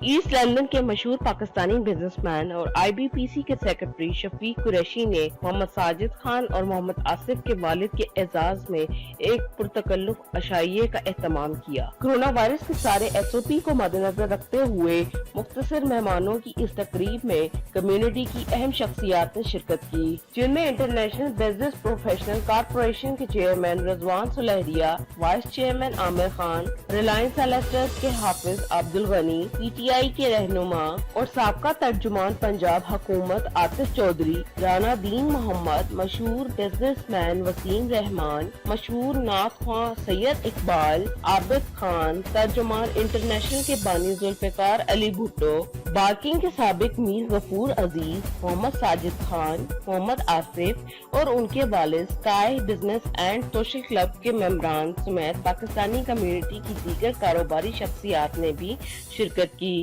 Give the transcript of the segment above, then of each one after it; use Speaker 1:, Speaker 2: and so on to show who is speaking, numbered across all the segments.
Speaker 1: East London के मशहूर Pakistani businessman और IBPC के सेक्रेटरी शफीक कुरैशी ने मोहम्मद साजिद खान और मोहम्मद आसिफ के वालिद के एजाज में एक पुरतकल्लुफ अशाइये का एहतमाम किया। कोरोना वायरस के सारे SOP को मद्देनजर रखते हुए मुख्तसर मेहमानों की इस तकरीब में कम्युनिटी की अहम शख्सियात ने शिरकत की, जिनमें इंटरनेशनल बिजनेस प्रोफेशनल कॉर्पोरेशन के chairman रजवान Sulehria, vice chairman Aamir Khan, Reliance एलेस्टर्स के हाफिज अब्दुल गनी, PTI के रहनुमा और साबका तर्जुमान पंजाब हुकूमत आतिफ चौधरी, राना दीन मोहम्मद, मशहूर बिजनेसमैन वसीम रहमान, मशहूर नाथ ख्वां सैयद इकबाल, आबिद खान, तर्जुमान इंटरनेशनल के बानी जुल्फिकार अली भुट्टो, बार्किंग के साबिक मीर गफूर अजीज, मोहम्मद साजिद खान, मोहम्मद आसिफ और उनके वालिद, sky business and social club के मेंबरान समेत पाकिस्तानी कम्युनिटी की दीगर कारोबारी शख्सियात ने भी शिरकत की।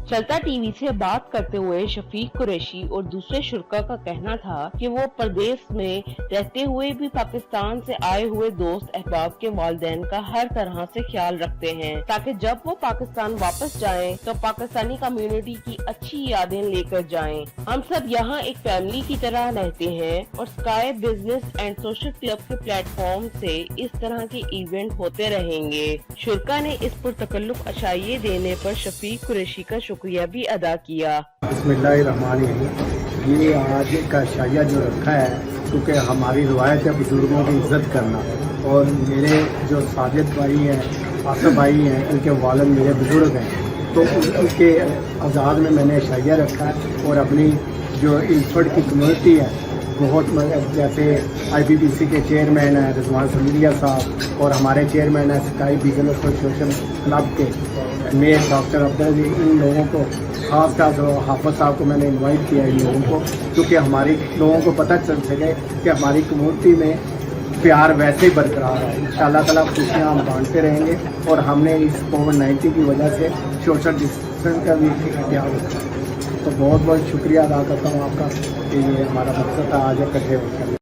Speaker 1: चलता टीवी से बात करते हुए शफीक कुरैशी और दूसरे शुरका का कहना था कि वो परदेश में रहते हुए भी पाकिस्तान से आए हुए दोस्त अहबाब के वालिदैन का हर तरह से ख्याल रखते हैं, ताकि जब वो पाकिस्तान वापस जाएं तो पाकिस्तानी कम्युनिटी की अच्छी यादें लेकर जाएं। हम सब यहाँ एक फैमिली की तरह रहते हैं और sky business and social club के प्लेटफॉर्म से इस तरह के इवेंट होते रहेंगे। शुरका ने इस पुरतकल्लुफ अशाइये देने पर शफीक कुरैशी का शुक्रिया भी अदा किया।
Speaker 2: बिस्मिल्लाहिर्रहमानिर्रहीम। ये आज का शाया जो रखा है, क्योंकि हमारी रवायत है बुजुर्गों की इज्जत करना, और मेरे जो साजिद भाई हैं, आसिफ भाई हैं, इनके वालिद मेरे बुजुर्ग हैं, तो उनके आज़ाद में मैंने शाया रखा है। और अपनी जो इल्फर्ड की कम्युनिटी है, बहुत जैसे IBPC के चेयरमैन हैं रजवान सुलहरिया साहब, और हमारे चेयरमैन हैं स्काई बिजनेस और सोशल क्लब के मेयर डॉक्टर अब्दुल, इन लोगों को खास कर हाफिज साहब को मैंने इनवाइट किया, इन लोगों को, क्योंकि हमारे लोगों को पता चल सके कि हमारी कम्युनिटी में प्यार वैसे ही बरकरार है। इंशाअल्लाह ताला खुशियाँ हम बांटते रहेंगे। और हमने इस कोविड-19 की वजह से सोशल डिस्टेंस का भी ख्याल रखा। तो बहुत बहुत शुक्रिया अदा करता हूँ आपका कि ये हमारा मकसद था आज इकट्ठे होकर।